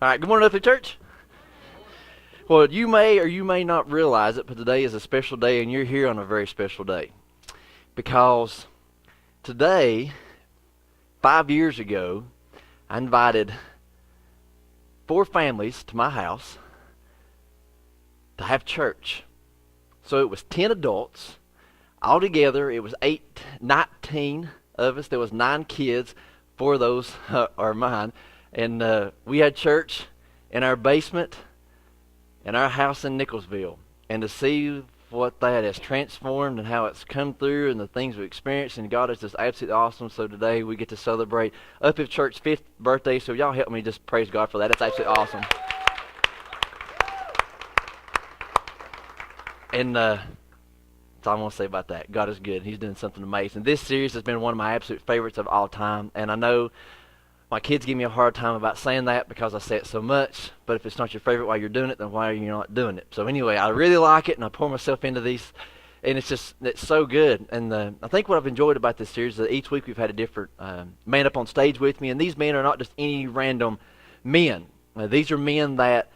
All right, good morning, Uplift Church. Well, you may or you may not realize it, but today is a special day, and you're here on a very special day. Because today, 5 years ago, I invited 4 families to my house to have church. So it was 10 adults. Altogether, it was 19 of us. There was 9 kids. 4 of those are mine. And we had church in our basement in our house in Nicholsville. And to see what that has transformed and how it's come through and the things we experienced, and God is just absolutely awesome. So today we get to celebrate Uplift Church's 5th birthday. So y'all help me just praise God for that. That's absolutely awesome. And that's all I'm going to say about that. God is good. He's doing something amazing. This series has been one of my absolute favorites of all time. And I know my kids give me a hard time about saying that because I say it so much, but if it's not your favorite while you're doing it, then why are you not doing it? So anyway, I really like it, and I pour myself into these, and it's so good. And I think what I've enjoyed about this series is that each week we've had a different man up on stage with me, and these men are not just any random men. These are men that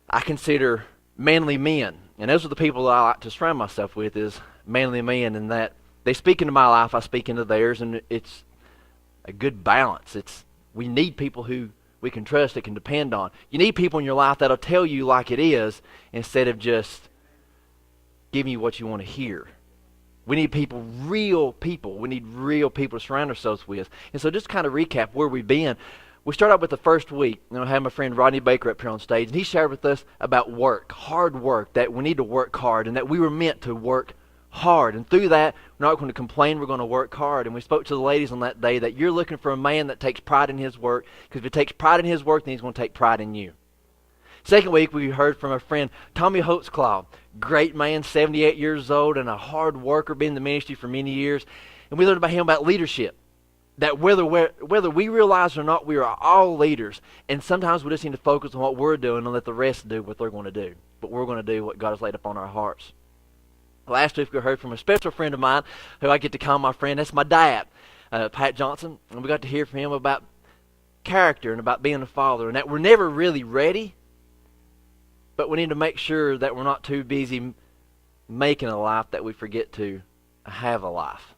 I consider manly men, and those are the people that I like to surround myself with, is manly men, and that they speak into my life, I speak into theirs, and it's a good balance. We need people who we can trust, that can depend on. You need people in your life that'll tell you like it is instead of just giving you what you want to hear. We need people, real people. We need real people to surround ourselves with. And so just kind of recap where we've been. We start out with the first week. I had my friend Rodney Baker up here on stage, and he shared with us about work, hard work, that we need to work hard, and that we were meant to work hard. And through that, we're not going to complain, we're going to work hard. And we spoke to the ladies on that day that you're looking for a man that takes pride in his work, because if he takes pride in his work, then he's going to take pride in you. Second week, we heard from our friend Tommy Holtzclaw, great man, 78 years old, and a hard worker, been in the ministry for many years. And we learned about him about leadership, that whether we realize or not, we are all leaders. And sometimes we just need to focus on what we're doing and let the rest do what they're going to do. But we're going to do what God has laid upon our hearts. Last week we heard from a special friend of mine who I get to call my friend. That's my dad, Pat Johnson. And we got to hear from him about character and about being a father, and that we're never really ready, but we need to make sure that we're not too busy making a life that we forget to have a life.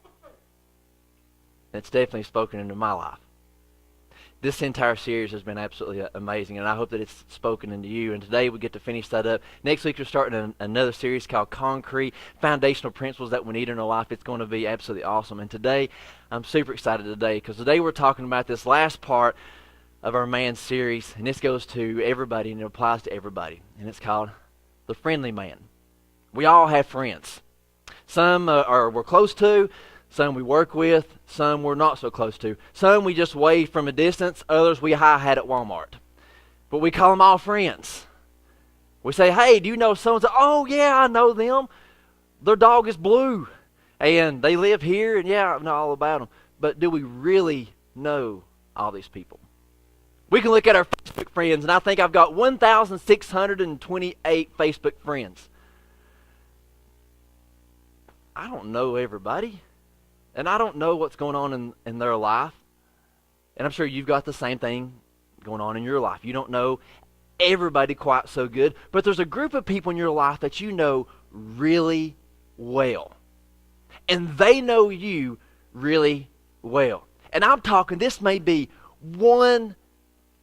And it's definitely spoken into my life. This entire series has been absolutely amazing, and I hope that it's spoken into you. And today we get to finish that up. Next week we're starting another series called Concrete, Foundational Principles That We Need in Our Life. It's going to be absolutely awesome. And today, I'm super excited today, because today we're talking about this last part of our man series, and this goes to everybody, and it applies to everybody. And it's called The Friendly Man. We all have friends. Some we're close to, some we work with, some we're not so close to. Some we just wave from a distance, others we hi-hat at Walmart. But we call them all friends. We say, hey, do you know so-and-so? Oh, yeah, I know them. Their dog is blue, and they live here, and yeah, I know all about them. But do we really know all these people? We can look at our Facebook friends, and I think I've got 1,628 Facebook friends. I don't know everybody. And I don't know what's going on in their life. And I'm sure you've got the same thing going on in your life. You don't know everybody quite so good. But there's a group of people in your life that you know really well. And they know you really well. And I'm talking, this may be 1,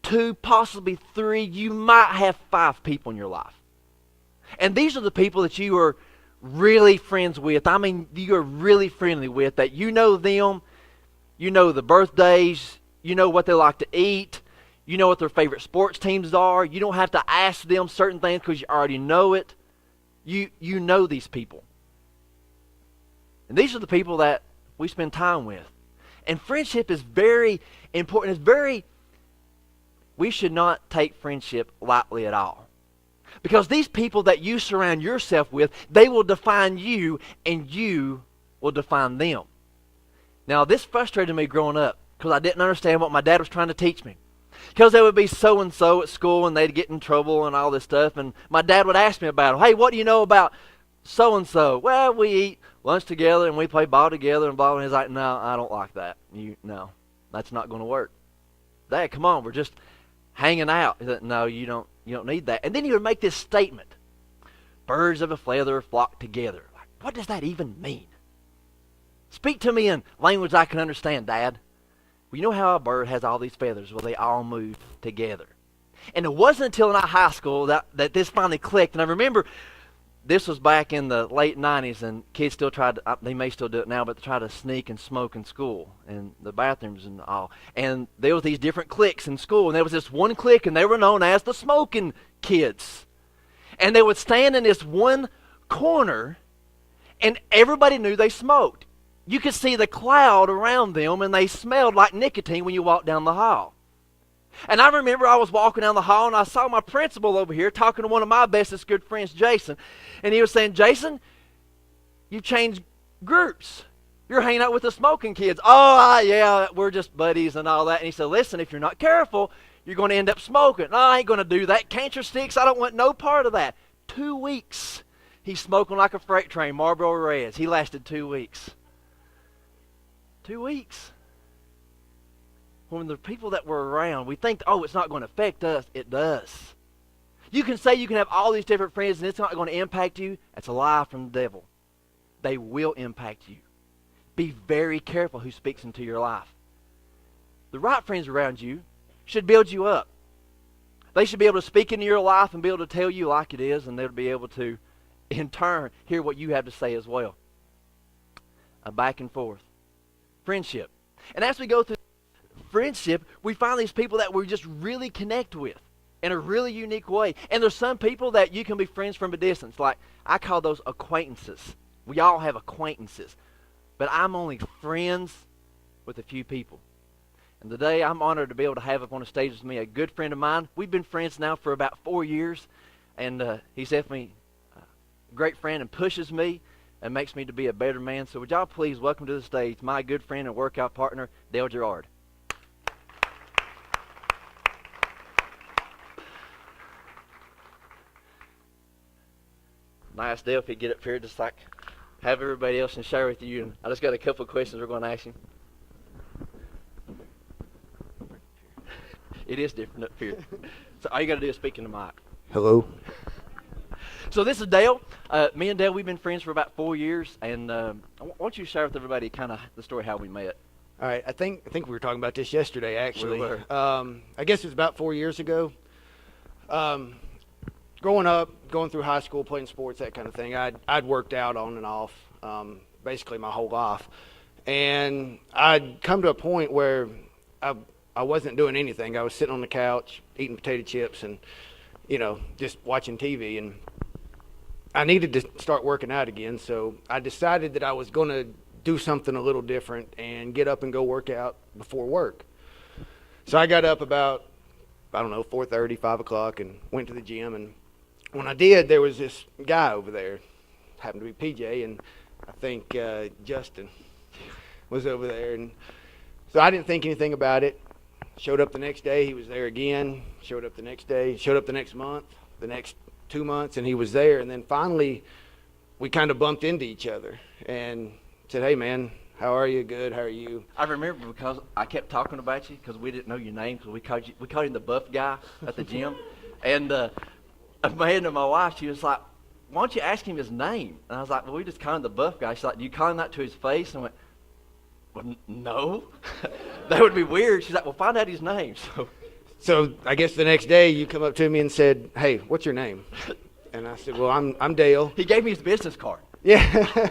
2, possibly 3. You might have 5 people in your life. And these are the people that you are really friends with. I mean, you're really friendly with, that you know them, you know the birthdays, you know what they like to eat, you know what their favorite sports teams are. You don't have to ask them certain things because you already know it. You know these people. And these are the people that we spend time with. And friendship is very important. We should not take friendship lightly at all. Because these people that you surround yourself with, they will define you, and you will define them. Now, this frustrated me growing up, because I didn't understand what my dad was trying to teach me. Because there would be so-and-so at school, and they'd get in trouble and all this stuff, and my dad would ask me about them. Hey, what do you know about so-and-so? Well, we eat lunch together, and we play ball together, and blah, and he's like, no, I don't like that. No, that's not going to work. Dad, come on, hanging out. He said, no, you don't need that. And then he would make this statement: birds of a feather flock together. Like, what does that even mean? Speak to me in language I can understand, Dad. Well, you know how a bird has all these feathers? Well, they all move together. And it wasn't until in high school that this finally clicked. And I remember this was back in the late 90s, and kids still tried to, they may still do it now, but they try to sneak and smoke in school, and the bathrooms and all. And there was these different cliques in school, and there was this one clique, and they were known as the smoking kids. And they would stand in this one corner, and everybody knew they smoked. You could see the cloud around them, and they smelled like nicotine when you walked down the hall. And I remember I was walking down the hall, and I saw my principal over here talking to one of my bestest good friends, Jason. And he was saying, Jason, you've changed groups. You're hanging out with the smoking kids. Oh, yeah, we're just buddies and all that. And he said, listen, if you're not careful, you're going to end up smoking. No, I ain't going to do that. Cancer sticks, I don't want no part of that. 2 weeks. He's smoking like a freight train, Marlboro Reds. He lasted 2 weeks. 2 weeks. When the people that were around, we think, oh, it's not going to affect us. It does. You can say you can have all these different friends and it's not going to impact you. That's a lie from the devil. They will impact you. Be very careful who speaks into your life. The right friends around you should build you up. They should be able to speak into your life and be able to tell you like it is, and they'll be able to, in turn, hear what you have to say as well. A back and forth. Friendship. And as we go through friendship, we find these people that we just really connect with in a really unique way. And there's some people that you can be friends from a distance. Like, I call those acquaintances. We all have acquaintances. But I'm only friends with a few people. And today I'm honored to be able to have up on the stage with me a good friend of mine. We've been friends now for about 4 years. And he's definitely a great friend and pushes me and makes me to be a better man. So would y'all please welcome to the stage my good friend and workout partner, Dale Gerard. Nice, Dale, if you get up here, just like have everybody else and share with you. And I just got a couple of questions we're going to ask you. It is different up here. So all you got to do is speak in the mic. Hello. So this is Dale. Me and Dale, we've been friends for about 4 years. And I want you to share with everybody kind of the story how we met. All right. I think we were talking about this yesterday, actually. We were. I guess it was about 4 years ago. Growing up, going through high school, playing sports, that kind of thing, I'd worked out on and off basically my whole life. And I'd come to a point where I wasn't doing anything. I was sitting on the couch, eating potato chips and, just watching TV. And I needed to start working out again. So I decided that I was going to do something a little different and get up and go work out before work. So I got up about, 4:30, 5 o'clock and went to the gym. And when I did, there was this guy over there, happened to be PJ, and I think Justin was over there. And so I didn't think anything about it. Showed up the next day, he was there again. Showed up the next day, showed up the next month, the next 2 months, and he was there. And then finally, we kind of bumped into each other and said, hey, man, how are you? Good, how are you? I remember because I kept talking about you because we didn't know your name, because we called him the buff guy at the gym. And Amanda, my wife, she was like, why don't you ask him his name? And I was like, well, we just call him the buff guy. She's like, do you call him that to his face? And I went, well, no. That would be weird. She's like, well, find out his name. So I guess the next day you come up to me and said, hey, what's your name? And I said, well, I'm Dale. He gave me his business card. Yeah.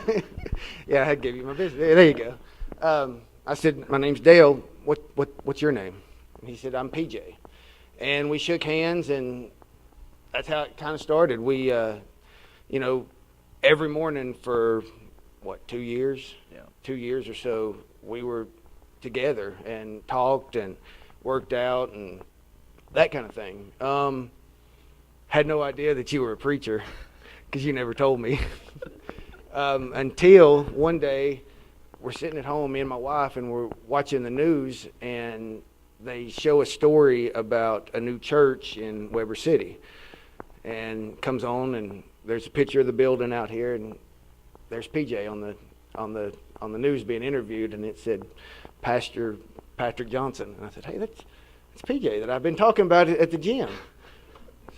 Yeah, I gave you my business. There you go. I said, my name's Dale. What's your name? And he said, I'm PJ. And we shook hands, and that's how it kind of started. We, every morning for, 2 years? Yeah. 2 years or so, we were together and talked and worked out and that kind of thing. Had no idea that you were a preacher because you never told me. Until one day we're sitting at home, me and my wife, and we're watching the news, and they show a story about a new church in Weber City, and comes on, and there's a picture of the building out here, and there's PJ on the news being interviewed, and it said Pastor Patrick Johnson. And I said, hey, it's PJ that I've been talking about at the gym.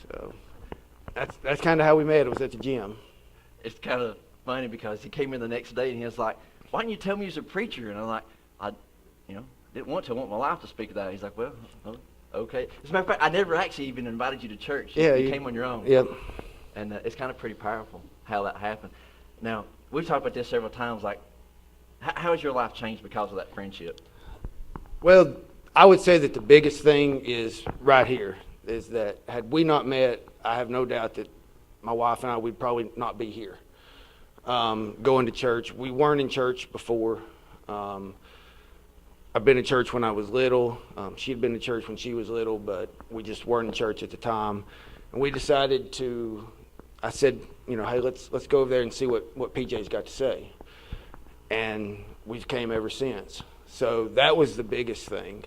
So that's kind of how we met. It was at the gym. It's kind of funny because he came in the next day and he was like, "Why didn't you tell me you was a preacher?" And I'm like, "I, you know, didn't want to. I want my life to speak of that." He's like, "Well, okay." As a matter of fact, I never actually even invited you to church. Yeah, you came on your own. Yep. And it's kind of pretty powerful how that happened. Now, we've talked about this several times. Like, how has your life changed because of that friendship? Well, I would say that the biggest thing is right here, is that had we not met, I have no doubt that my wife and I would probably not be here. Going to church. We weren't in church before. I've been in church when I was little. She'd been to church when she was little, but we just weren't in church at the time. And we decided to, I said, hey, let's go over there and see what PJ's got to say. And we've came ever since. So that was the biggest thing.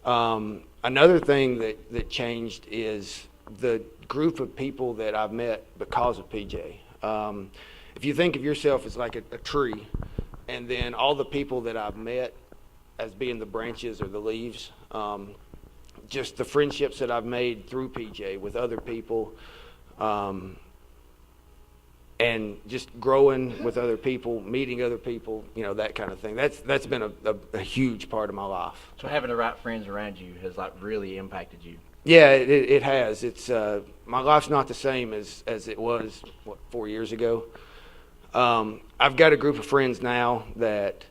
Another thing that changed is the group of people that I've met because of PJ. If you think of yourself as like a tree, and then all the people that I've met as being the branches or the leaves, just the friendships that I've made through PJ with other people, and just growing with other people, meeting other people, that kind of thing. That's been a huge part of my life. So having the right friends around you has like really impacted you. Yeah, it has. It's my life's not the same as it was 4 years ago. I've got a group of friends now that,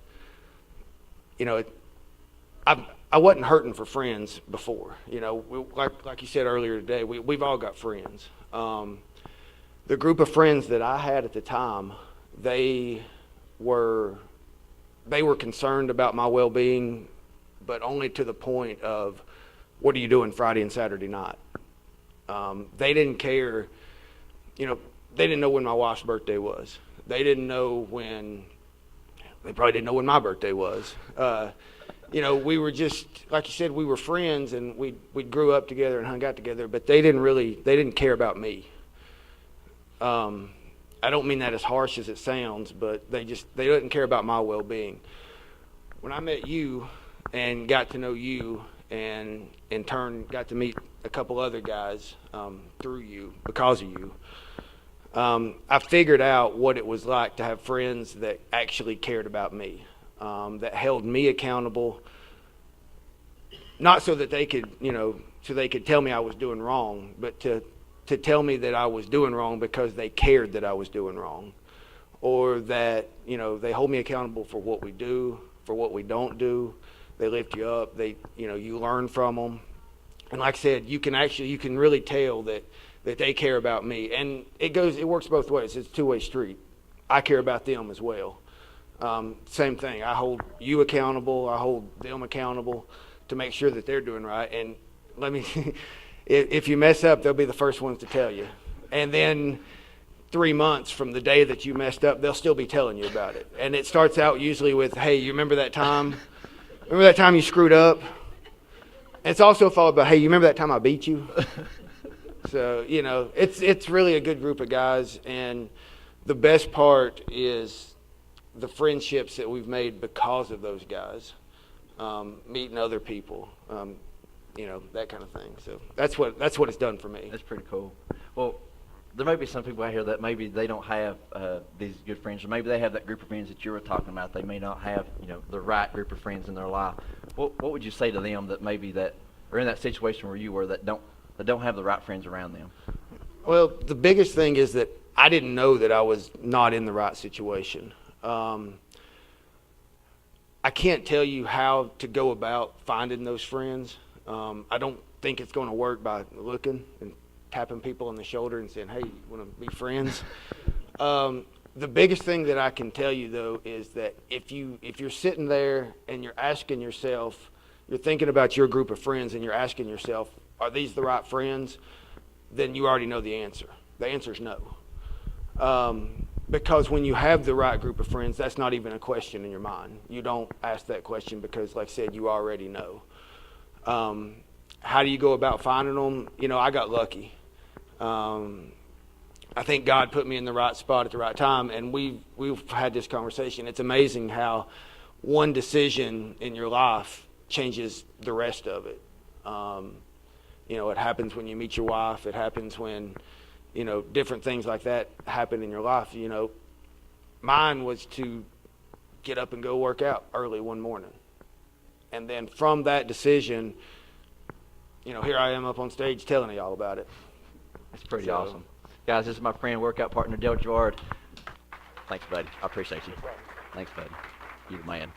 I wasn't hurting for friends before. Like you said earlier today, we've all got friends. The group of friends that I had at the time, they were concerned about my well-being, but only to the point of, what are you doing Friday and Saturday night? They didn't care. They didn't know when my wife's birthday was. They didn't know they probably didn't know when my birthday was. We were just, like you said, we were friends, and we grew up together and hung out together, but they didn't care about me. I don't mean that as harsh as it sounds, but they didn't care about my well-being. When I met you and got to know you, and in turn got to meet a couple other guys through you, because of you, I figured out what it was like to have friends that actually cared about me, that held me accountable, not so that they could, so they could tell me I was doing wrong, but to tell me that I was doing wrong because they cared that I was doing wrong, or that, they hold me accountable for what we do, for what we don't do. They lift you up. You learn from them. And like I said, you can really tell that they care about me. And it works both ways. It's a two-way street. I care about them as well. Same thing. I hold you accountable. I hold them accountable to make sure that they're doing right. And if you mess up, they'll be the first ones to tell you. And then 3 months from the day that you messed up, they'll still be telling you about it. And it starts out usually with, hey, you remember that time? Remember that time you screwed up? It's also followed by, hey, you remember that time I beat you? So, it's really a good group of guys. And the best part is the friendships that we've made because of those guys, meeting other people, that kind of thing. So that's what it's done for me. That's pretty cool. Well, there may be some people out here that maybe they don't have these good friends, or maybe they have that group of friends that you were talking about. They may not have, the right group of friends in their life. What would you say to them that maybe that are in that situation where you were that don't have the right friends around them? Well, the biggest thing is that I didn't know that I was not in the right situation. I can't tell you how to go about finding those friends. I don't think it's going to work by looking and tapping people on the shoulder and saying, hey, you want to be friends? The biggest thing that I can tell you, though, is that if you're sitting there and you're asking yourself, you're thinking about your group of friends and you're asking yourself, are these the right friends? Then you already know the answer. The answer is no. Because when you have the right group of friends, that's not even a question in your mind. You don't ask that question because, like I said, you already know. How do you go about finding them? I got lucky. I think God put me in the right spot at the right time, and we've had this conversation. It's amazing how one decision in your life changes the rest of it. It happens when you meet your wife. It happens when, different things like that happen in your life. Mine was to get up and go work out early one morning. And then from that decision, here I am up on stage telling y'all about it. That's pretty awesome. Guys, this is my friend, workout partner, Dale Gerard. Thanks, buddy. I appreciate you. Thanks, buddy. You're the man.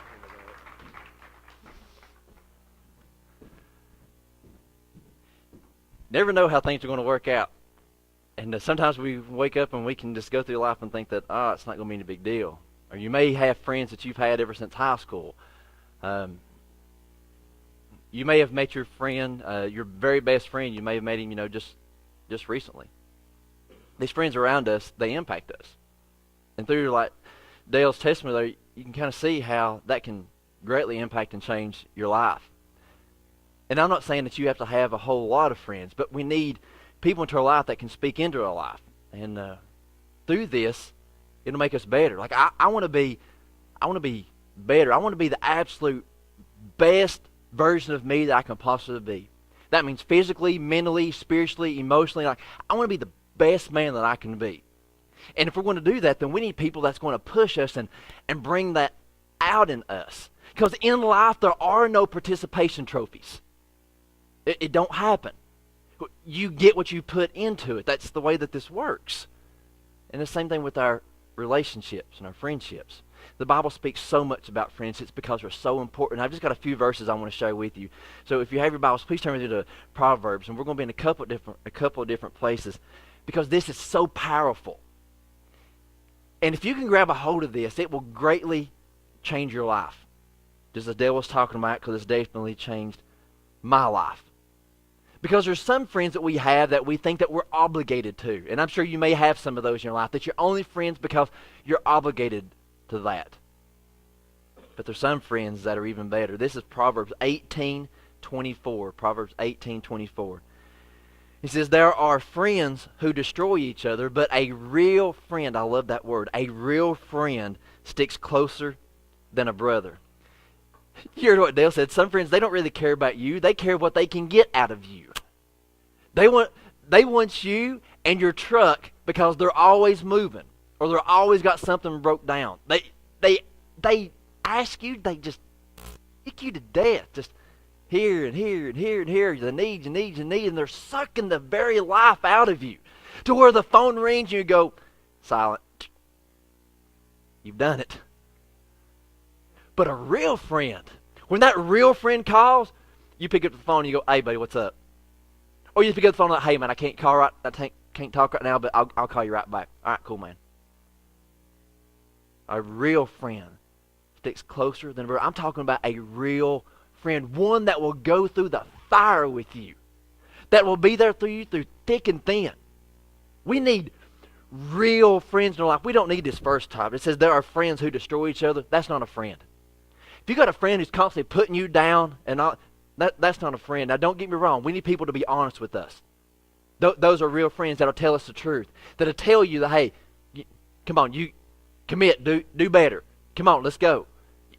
Never know how things are going to work out. And sometimes we wake up and we can just go through life and think that, it's not going to be any big deal. Or you may have friends that you've had ever since high school. You may have met your friend, your very best friend, you may have met him, just recently. These friends around us, they impact us. And through, like, Dale's testimony there, you can kind of see how that can greatly impact and change your life. And I'm not saying that you have to have a whole lot of friends, but we need people into our life that can speak into our life. And through this, it'll make us better. Like, I want to be better. I want to be the absolute best version of me that I can possibly be. That means physically, mentally, spiritually, emotionally. Like, I want to be the best man that I can be. And if we're going to do that, then we need people that's going to push us and bring that out in us. Because in life, there are no participation trophies. It don't happen. You get what you put into it. That's the way that this works. And the same thing with our relationships and our friendships. The Bible speaks so much about friendships because they're so important. I've just got a few verses I want to share with you. So if you have your Bibles, please turn with me to Proverbs, and we're going to be in a couple of different places because this is so powerful. And if you can grab a hold of this, it will greatly change your life. Just as Dale was talking about, because it's definitely changed my life. Because there's some friends that we have that we think that we're obligated to. And I'm sure you may have some of those in your life, that you're only friends because you're obligated to that. But there's some friends that are even better. This is Proverbs 18:24. Proverbs 18:24. He says, there are friends who destroy each other, but a real friend, I love that word, a real friend sticks closer than a brother. You heard what Dale said. Some friends, they don't really care about you. They care what they can get out of you. They want you and your truck because they're always moving or they're always got something broke down. They ask you, they just kick you to death. Just here and here and here and here. The needs and needs and needs. And they're sucking the very life out of you to where the phone rings and you go, silent. You've done it. But a real friend, when that real friend calls, you pick up the phone and you go, hey, buddy, what's up? Or you pick up the phone and like, hey, man, I can't talk right now, but I'll call you right back. All right, cool, man. A real friend sticks closer than a brother. I'm talking about a real friend, one that will go through the fire with you, that will be there through you through thick and thin. We need real friends in our life. We don't need this first type. It says there are friends who destroy each other. That's not a friend. If you got a friend who's constantly putting you down and all, that's not a friend. Now, don't get me wrong. We need people to be honest with us. Those are real friends that'll tell us the truth. That'll tell you that, hey, come on, you commit, do better. Come on, let's go.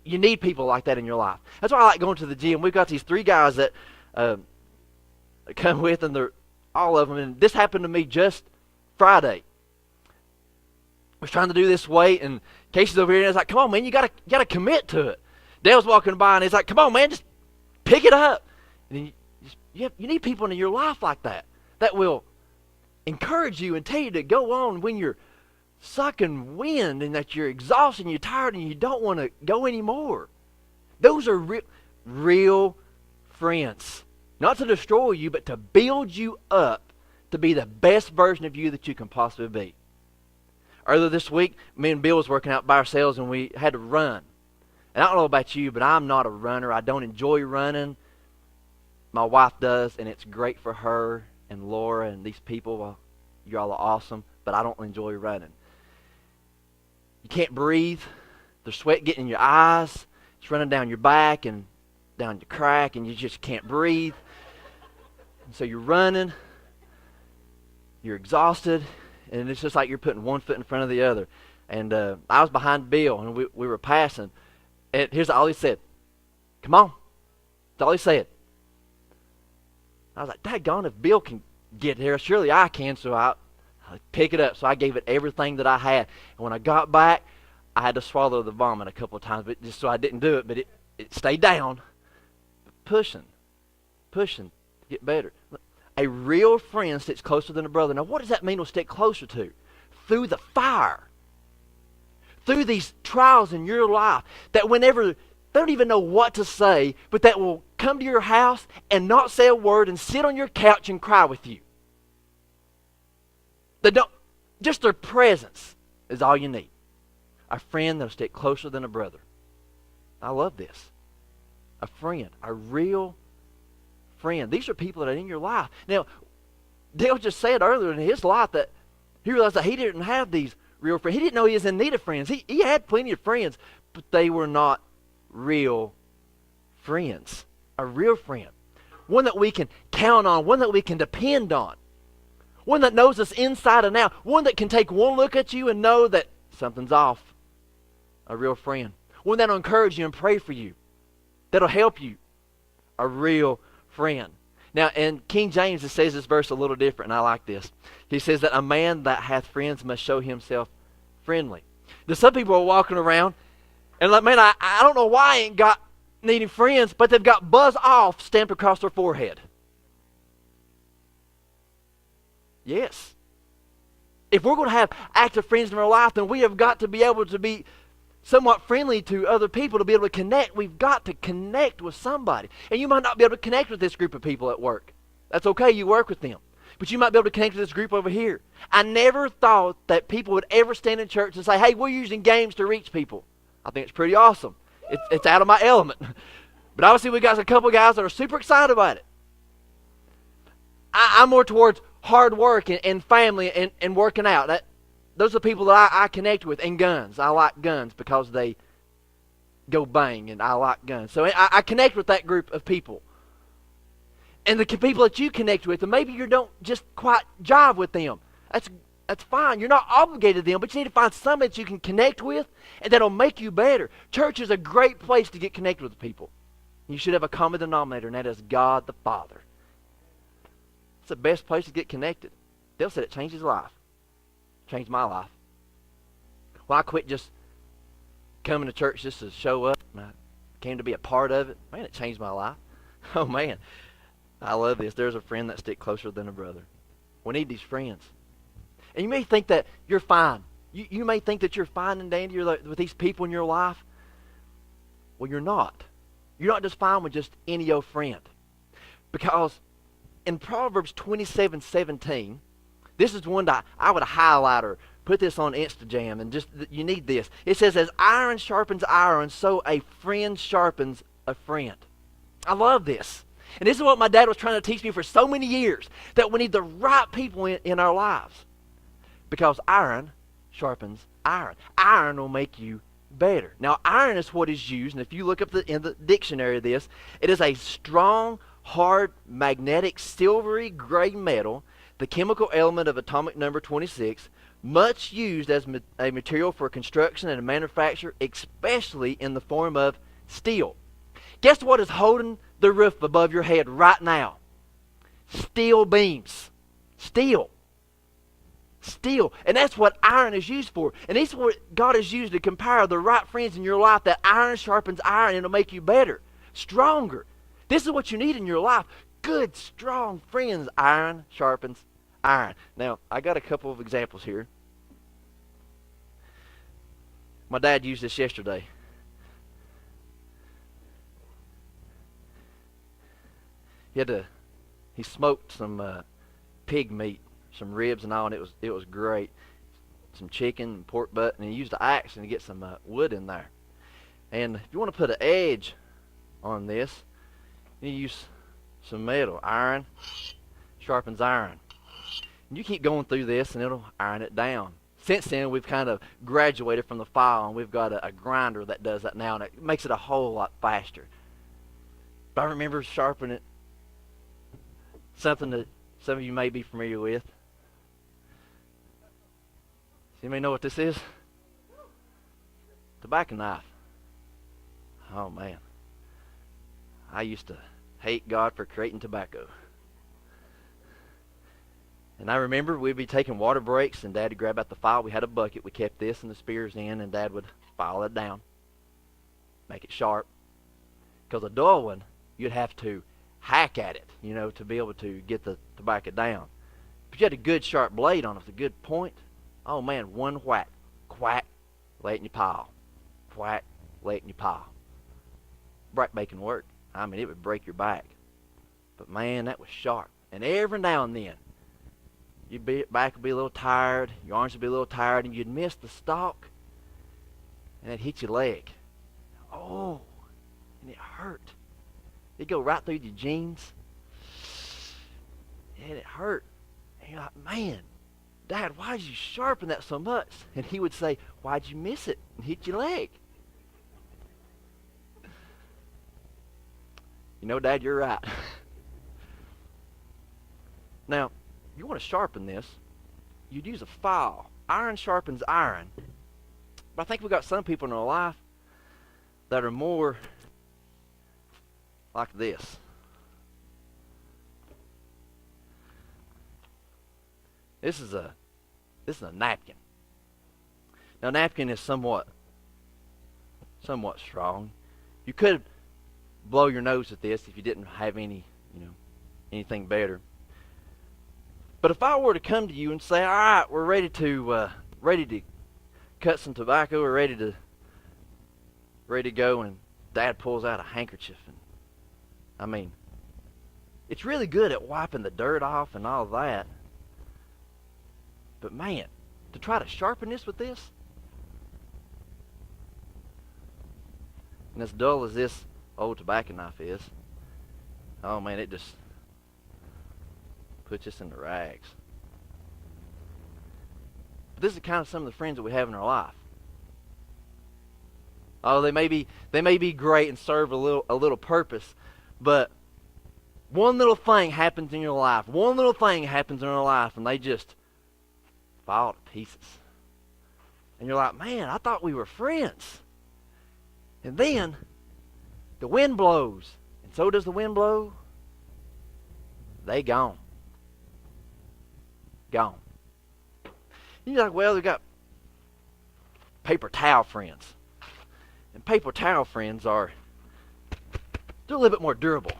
You need people like that in your life. That's why I like going to the gym. We've got these 3 guys that come with, and they're all of them. And this happened to me just Friday. I was trying to do this weight, and Casey's over here, and I was like, come on, man, you gotta commit to it. Dale's walking by, and he's like, come on, man, just pick it up. And you need people in your life like that will encourage you and tell you to go on when you're sucking wind and that you're exhausted and you're tired and you don't want to go anymore. Those are real friends. Not to destroy you, but to build you up to be the best version of you that you can possibly be. Earlier this week, me and Bill was working out by ourselves and we had to run. And I don't know about you, but I'm not a runner. I don't enjoy running. My wife does, and it's great for her and Laura and these people. Well, you all are awesome, but I don't enjoy running. You can't breathe. There's sweat getting in your eyes. It's running down your back and down your crack, and you just can't breathe. And so you're running. You're exhausted, and it's just like you're putting one foot in front of the other. And I was behind Bill, and we were passing. And here's all he said. Come on. That's all he said. I was like, daggone, if Bill can get there, surely I can. So I pick it up. So I gave it everything that I had. And when I got back, I had to swallow the vomit a couple of times, but just so I didn't do it. But it stayed down. Pushing to get better. A real friend sticks closer than a brother. Now, what does that mean to stick closer to? Through the fire. Through these trials in your life, that whenever they don't even know what to say, but that will come to your house and not say a word and sit on your couch and cry with you. They don't, just their presence is all you need. A friend that'll stick closer than a brother. I love this. A friend, a real friend. These are people that are in your life. Now, Dale just said earlier in his life that he realized that he didn't have these real friends. He didn't know he was in need of friends. He had plenty of friends, but they were not real friends. A real friend. One that we can count on. One that we can depend on. One that knows us inside and out. One that can take one look at you and know that something's off. A real friend. One that'll encourage you and pray for you. That'll help you. A real friend. Now, in King James, it says this verse a little different, and I like this. He says that a man that hath friends must show himself friendly. Now, some people are walking around, and like, man, I don't know why I ain't got needing friends, but they've got buzz off stamped across their forehead. Yes. If we're going to have active friends in our life, then we have got to be able to be somewhat friendly to other people to be able to connect. We've got to connect with somebody. And you might not be able to connect with this group of people at work. That's okay, you work with them. But you might be able to connect with this group over here. I never thought that people would ever stand in church and say, hey, we're using games to reach people. I think it's pretty awesome. It's out of my element. But obviously we got a couple of guys that are super excited about it. I'm more towards hard work and family and working out. Those are the people that I connect with. And guns. I like guns because they go bang, and I like guns. So I connect with that group of people. And the people that you connect with, and maybe you don't just quite jive with them. That's fine. You're not obligated to them, but you need to find somebody that you can connect with and that'll make you better. Church is a great place to get connected with people. You should have a common denominator, and that is God the Father. It's the best place to get connected. Dale said it changed his life. Changed my life. Well, I quit just coming to church just to show up, and I came to be a part of it. Man, it changed my life. Oh, man. I love this. There's a friend that sticks closer than a brother. We need these friends. And you may think that you're fine. You may think that you're fine and dandy with these people in your life. Well, you're not. You're not just fine with just any old friend. Because in Proverbs 27:17, this is one that I would highlight or put this on Instagram, and just you need this. It says, as iron sharpens iron, so a friend sharpens a friend. I love this. And this is what my dad was trying to teach me for so many years, that we need the right people in our lives. Because iron sharpens iron. Iron will make you better. Now, iron is what is used, and if you look up in the dictionary of this, it is a strong, hard, magnetic, silvery gray metal, the chemical element of atomic number 26, much used as a material for construction and manufacture, especially in the form of steel. Guess what is holding the roof above your head right now? Steel beams. Steel. Steel. And that's what iron is used for. And this is what God has used to compare the right friends in your life, that iron sharpens iron, and it'll make you better, stronger. This is what you need in your life. Good, strong friends. Iron sharpens iron. Now, I got a couple of examples here. My dad used this yesterday. He smoked some pig meat, some ribs and all, and it was great. Some chicken and pork butt, and he used the axe and to get some wood in there. And if you want to put an edge on this, you use some metal. Iron sharpens iron. And you keep going through this, and it'll iron it down. Since then, we've kind of graduated from the file, and we've got a grinder that does that now, and it makes it a whole lot faster. But I remember sharpening it. Something that some of you may be familiar with. You may know what this is? Tobacco knife. Oh man. I used to hate God for creating tobacco. And I remember we'd be taking water breaks, and Dad would grab out the file. We had a bucket. We kept this and the spears in, and Dad would file it down, make it sharp. Because a dull one, you'd have to hack at it, to be able to get to back it down. But you had a good sharp blade on it with a good point. Oh man, one whack, quack, lay it in your pile. Whack, lay it in your pile. Brick making work. I mean, it would break your back. But man, that was sharp. And every now and then, your back would be a little tired, your arms would be a little tired, and you'd miss the stalk, and it'd hit your leg. Oh, and it hurt. It'd go right through your jeans, and it hurt. And you're like, man, Dad, why did you sharpen that so much? And he would say, why'd you miss it and hit your leg? Dad, you're right. Now, you want to sharpen this, you'd use a file. Iron sharpens iron. But I think we've got some people in our life that are more like this. This is a napkin. Now, napkin is somewhat strong. You could blow your nose at this if you didn't have anything better. But if I were to come to you and say, all right, we're ready to cut some tobacco, we're ready to go, and Dad pulls out a handkerchief, and I mean, it's really good at wiping the dirt off and all that. But man, to try to sharpen this with this, and as dull as this old tobacco knife is, oh man, it just puts us in the rags. But this is kind of some of the friends that we have in our life. Oh, they may be great and serve a little purpose, but one little thing happens in your life. One little thing happens in our life, and they just fall to pieces. And you're like, man, I thought we were friends. And then the wind blows, and so does the wind blow. They gone. Gone. You're like, well, they got paper towel friends. And paper towel friends they're a little bit more durable.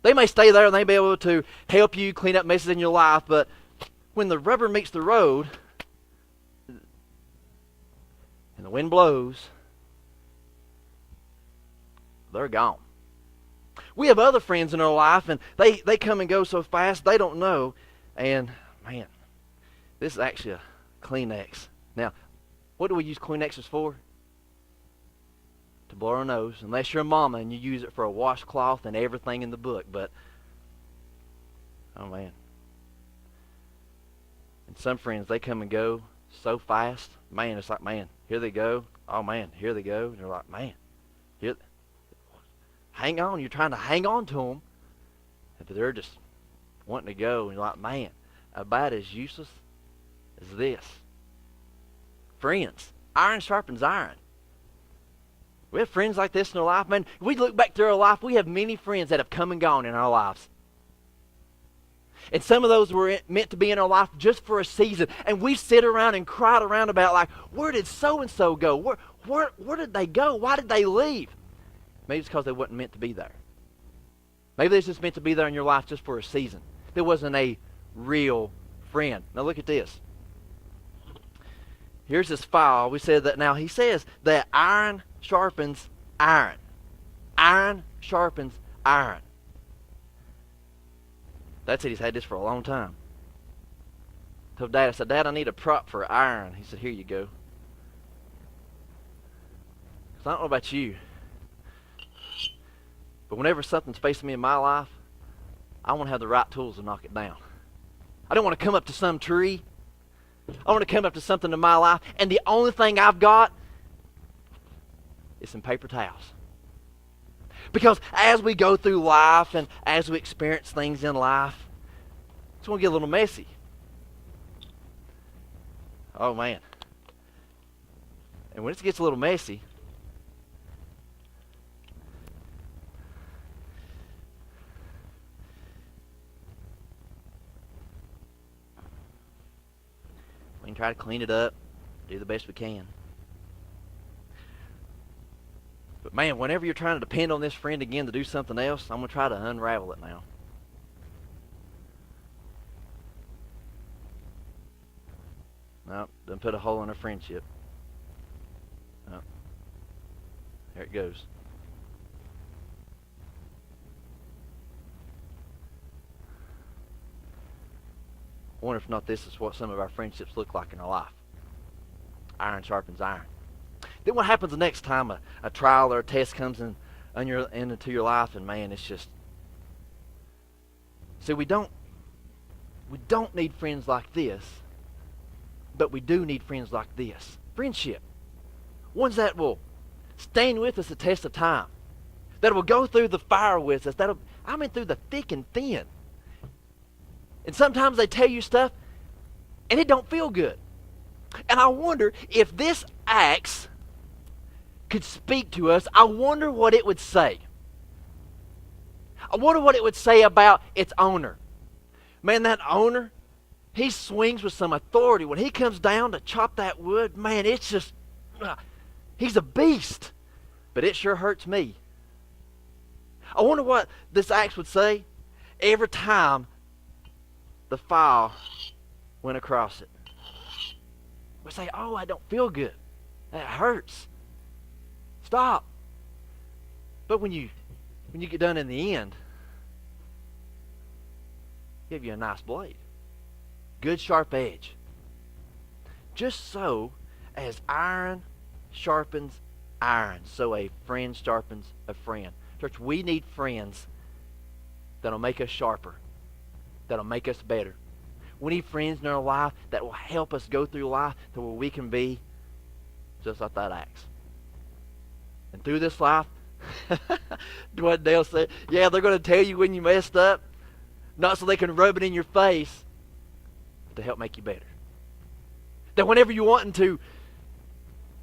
They may stay there and they may be able to help you clean up messes in your life, but when the rubber meets the road and the wind blows, they're gone. We have other friends in our life, and they come and go so fast, they don't know. And, man, this is actually a Kleenex. Now, what do we use Kleenexes for? To blow our nose, unless you're a mama and you use it for a washcloth and everything in the book. But, oh, man. And some friends, they come and go so fast. Man, it's like, man, here they go. Oh, man, here they go. And you're like, man, here. Hang on. You're trying to hang on to them. But they're just wanting to go. And you're like, man, about as useless as this. Friends. Iron sharpens iron. We have friends like this in our life. Man, if we look back through our life, we have many friends that have come and gone in our lives. And some of those were meant to be in our life just for a season. And we sit around and cried around about, like, where did so-and-so go? Where did they go? Why did they leave? Maybe it's because they weren't meant to be there. Maybe they're just meant to be there in your life just for a season. There wasn't a real friend. Now look at this. Here's this file. We said that now he says that iron sharpens iron. Iron sharpens iron. That's it. He's had this for a long time. Told Dad, I said, Dad, I need a prop for iron. He said, here you go. Because I don't know about you, but whenever something's facing me in my life, I want to have the right tools to knock it down. I don't want to come up to some tree. I want to come up to something in my life, and the only thing I've got is some paper towels. Because as we go through life and as we experience things in life, it's going to get a little messy. Oh, man. And when it gets a little messy, can try to clean it up, do the best we can. But man, whenever you're trying to depend on this friend again to do something else, I'm going to try to unravel it now. No, done put a hole in our friendship. No. There it goes. I wonder if not this is what some of our friendships look like in our life. Iron sharpens iron. Then what happens the next time a trial or a test comes into your life, and man, it's just... See, we don't need friends like this, but we do need friends like this. Friendship. Ones that will stand with us the test of time. That will go through the fire with us. Through the thick and thin. And sometimes they tell you stuff, and it don't feel good. And I wonder if this axe could speak to us. I wonder what it would say. I wonder what it would say about its owner. Man, that owner, he swings with some authority. When he comes down to chop that wood, man, it's just... he's a beast. But it sure hurts me. I wonder what this axe would say every time the file went across it. We say, oh, I don't feel good. That hurts. Stop. But when you get done in the end, give you a nice blade. Good sharp edge. Just so as iron sharpens iron, so a friend sharpens a friend. Church, we need friends that'll make us sharper, that'll make us better. We need friends in our life that will help us go through life to where we can be just like that axe. And through this life, what Dale said, yeah, they're going to tell you when you messed up, not so they can rub it in your face, but to help make you better. That whenever you're wanting to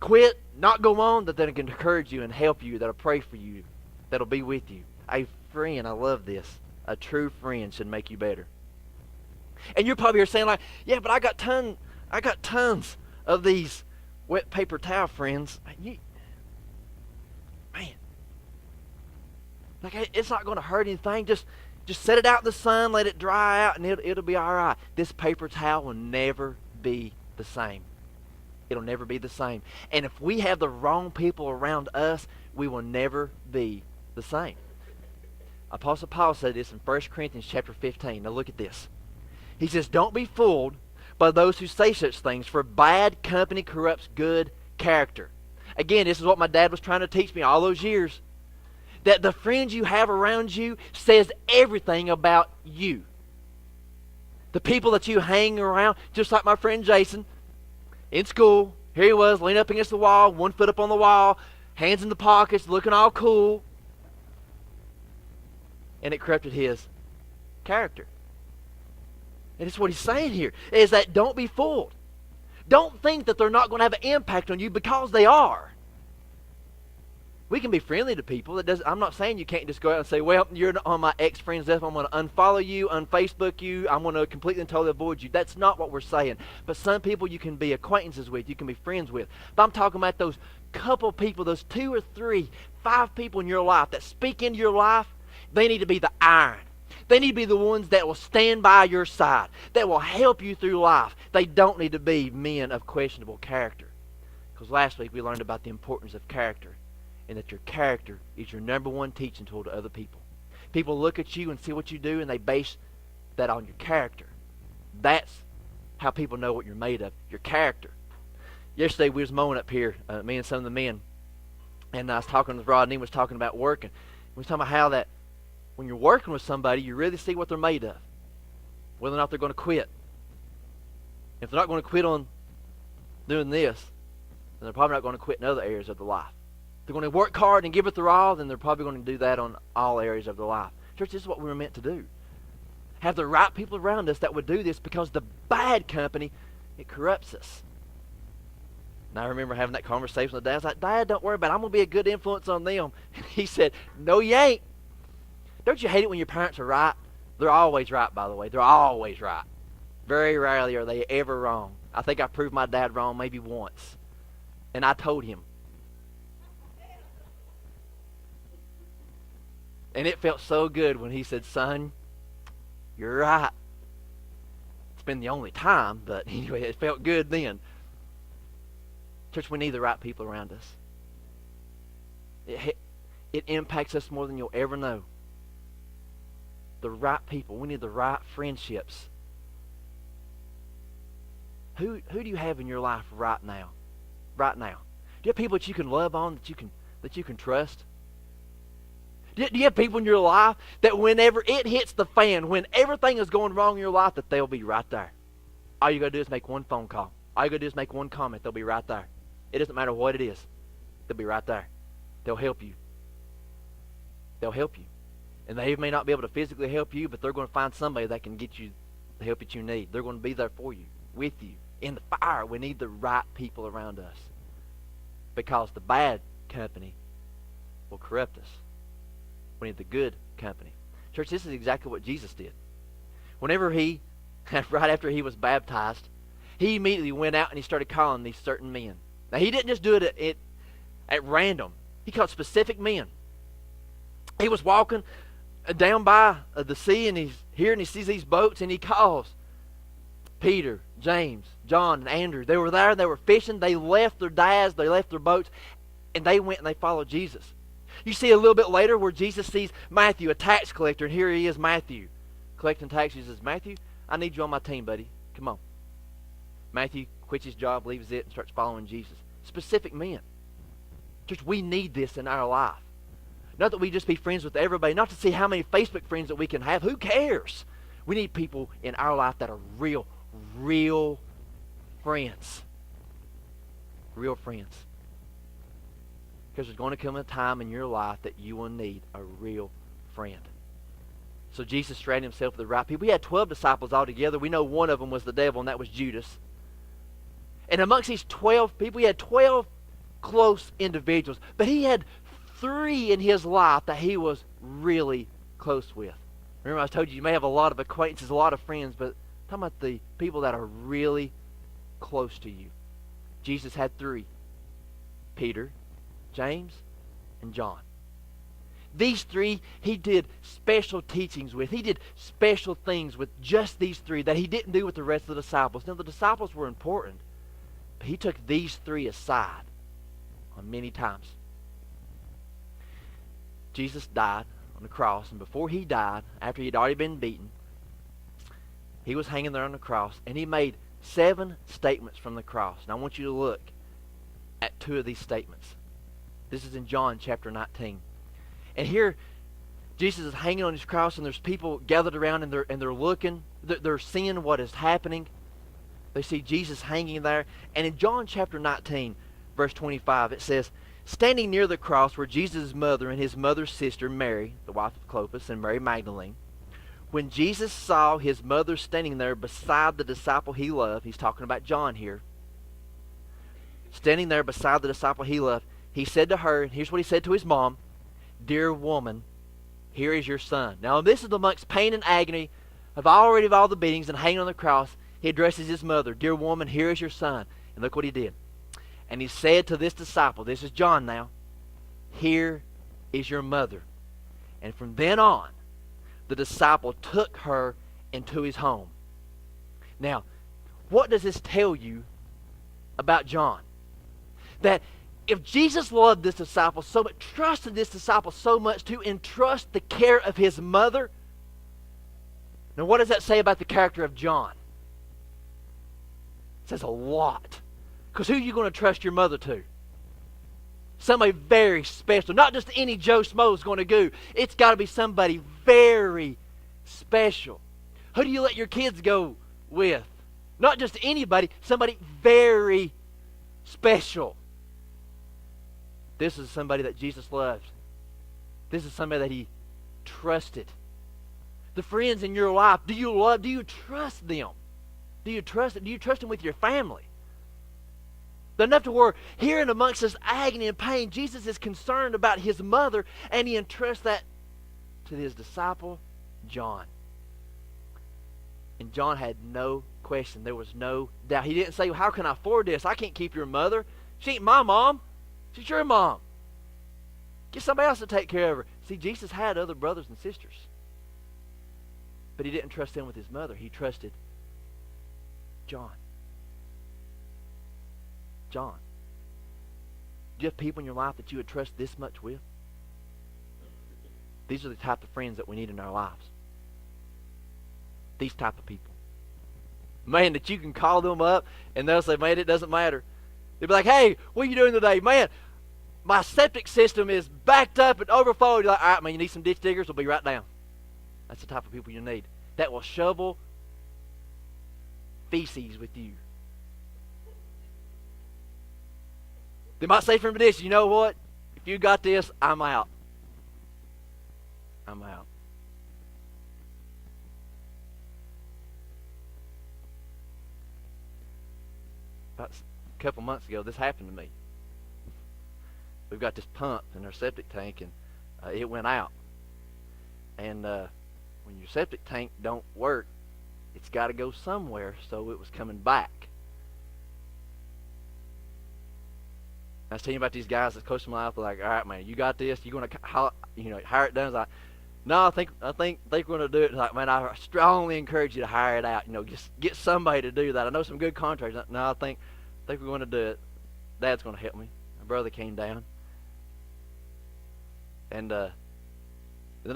quit, not go on, that they can encourage you and help you, that'll pray for you, that'll be with you. A friend, I love this. A true friend should make you better. And you're probably here saying like, yeah, but I got tons of these wet paper towel friends. Man, like it's not going to hurt anything. Just set it out in the sun, let it dry out, and it'll be all right. This paper towel will never be the same. It'll never be the same. And if we have the wrong people around us, we will never be the same. Apostle Paul said this in 1 Corinthians chapter 15. Now look at this. He says, don't be fooled by those who say such things, for bad company corrupts good character. Again, this is what my dad was trying to teach me all those years. That the friends you have around you says everything about you. The people that you hang around, just like my friend Jason, in school, here he was, leaning up against the wall, 1 foot up on the wall, hands in the pockets, looking all cool. And it corrupted his character. And it's what he's saying here, is that don't be fooled. Don't think that they're not going to have an impact on you, because they are. We can be friendly to people. I'm not saying you can't just go out and say, well, you're on my ex-friend's list. I'm going to unfollow you, unFacebook you. I'm going to completely and totally avoid you. That's not what we're saying. But some people you can be acquaintances with, you can be friends with. But I'm talking about those couple people, those 2 or 3, 5 people in your life that speak into your life. They need to be the iron. They need to be the ones that will stand by your side, that will help you through life. They don't need to be men of questionable character. Because last week we learned about the importance of character, and that your character is your number one teaching tool to other people. People look at you and see what you do, and they base that on your character. That's how people know what you're made of, your character. Yesterday we was mowing up here, me and some of the men, and I was talking with Rodney, was talking about working. We was talking about how that when you're working with somebody, you really see what they're made of, whether or not they're going to quit. If they're not going to quit on doing this, then they're probably not going to quit in other areas of their life. If they're going to work hard and give it their all, then they're probably going to do that on all areas of their life. Church, this is what we were meant to do. Have the right people around us that would do this, because the bad company, it corrupts us. And I remember having that conversation with Dad. I was like, Dad, don't worry about it. I'm going to be a good influence on them. And he said, no, you ain't. Don't you hate it when your parents are right? They're always right, by the way. They're always right. Very rarely are they ever wrong. I think I proved my dad wrong maybe once. And I told him. And it felt so good when he said, son, you're right. It's been the only time, but anyway, it felt good then. Church, we need the right people around us. It impacts us more than you'll ever know. The right people. We need the right friendships. Who do you have in your life right now? Right now. Do you have people that you can love on, that you can trust? Do you have people in your life that whenever it hits the fan, when everything is going wrong in your life, that they'll be right there? All you got to do is make one phone call. All you got to do is make one comment. They'll be right there. It doesn't matter what it is. They'll be right there. They'll help you. They'll help you. And they may not be able to physically help you, but they're going to find somebody that can get you the help that you need. They're going to be there for you, with you. In the fire, we need the right people around us. Because the bad company will corrupt us. We need the good company. Church, this is exactly what Jesus did. Whenever he, right after he was baptized, he immediately went out and he started calling these certain men. Now, he didn't just do it at random. He called specific men. He was walking down by the sea, and he's here, and he sees these boats, and he calls Peter, James, John, and Andrew. They were there. They were fishing. They left their dads. They left their boats, and they went and they followed Jesus. You see a little bit later where Jesus sees Matthew, a tax collector, and here he is, Matthew, collecting taxes. He says, Matthew, I need you on my team, buddy. Come on. Matthew quits his job, leaves it, and starts following Jesus. Specific men. Church, we need this in our life. Not that we just be friends with everybody, not to see how many Facebook friends that we can have. Who cares? We need people in our life that are real friends. Real friends. Because there's going to come a time in your life that you will need a real friend. So Jesus surrounded himself with the right people. He had 12 disciples altogether. We know one of them was the devil, and that was Judas. And amongst these 12 people, he had 12 close individuals. But he had 3 in his life that he was really close with. Remember, I told you may have a lot of acquaintances, a lot of friends, but I'm talking about the people that are really close to you. Jesus had 3. Peter, James, and John. These 3 he did special teachings with. He did special things with just these 3 that he didn't do with the rest of the disciples. Now, the disciples were important, but he took these 3 aside on many times. Jesus died on the cross, and before he died, after he'd already been beaten, he was hanging there on the cross, and he made 7 statements from the cross. Now, I want you to look at 2 of these statements. This is in John chapter 19. And here, Jesus is hanging on his cross, and there's people gathered around, and they're looking. They're seeing what is happening. They see Jesus hanging there. And in John chapter 19, verse 25, it says, standing near the cross were Jesus' mother and his mother's sister, Mary, the wife of Clopas, and Mary Magdalene. When Jesus saw his mother standing there beside the disciple he loved, he's talking about John here, standing there beside the disciple he loved, he said to her, and here's what he said to his mom, dear woman, here is your son. Now, this is amongst pain and agony of all the beatings and hanging on the cross. He addresses his mother, dear woman, here is your son. And look what he did. And he said to this disciple, this is John now, here is your mother. And from then on, the disciple took her into his home. Now, what does this tell you about John? That if Jesus loved this disciple so much, trusted this disciple so much to entrust the care of his mother, now what does that say about the character of John? It says a lot. Because who are you going to trust your mother to? Somebody very special. Not just any Joe Smo is going to go. It's got to be somebody very special. Who do you let your kids go with? Not just anybody, somebody very special. This is somebody that Jesus loved. This is somebody that he trusted. The friends in your life, do you trust them? Do you trust them? Do you trust them with your family? Enough to where here in amongst this agony and pain, Jesus is concerned about his mother, and he entrusts that to his disciple, John. And John had no question. There was no doubt. He didn't say, well, how can I afford this? I can't keep your mother. She ain't my mom. She's your mom. Get somebody else to take care of her. See, Jesus had other brothers and sisters. But he didn't trust them with his mother. He trusted John. John. Do you have people in your life that you would trust this much with? These are the type of friends that we need in our lives. These type of people. Man, that you can call them up and they'll say, man, it doesn't matter. They'll be like, hey, what are you doing today? Man, my septic system is backed up and overflowed. You're like, all right, man, you need some ditch diggers? We'll be right down. That's the type of people you need. That will shovel feces with you. They might say from this, you know what? If you got this, I'm out. I'm out. About a couple months ago, this happened to me. We've got this pump in our septic tank, and it went out. And when your septic tank don't work, it's got to go somewhere, so it was coming back. I was telling you about these guys that's close to my life. They're like, all right, man, you got this. You going to hire it done? It's like, no, I think we're going to do it. It's like, man, I strongly encourage you to hire it out. Just get somebody to do that. I know some good contractors. No, I think we're going to do it. Dad's going to help me. My brother came down, and then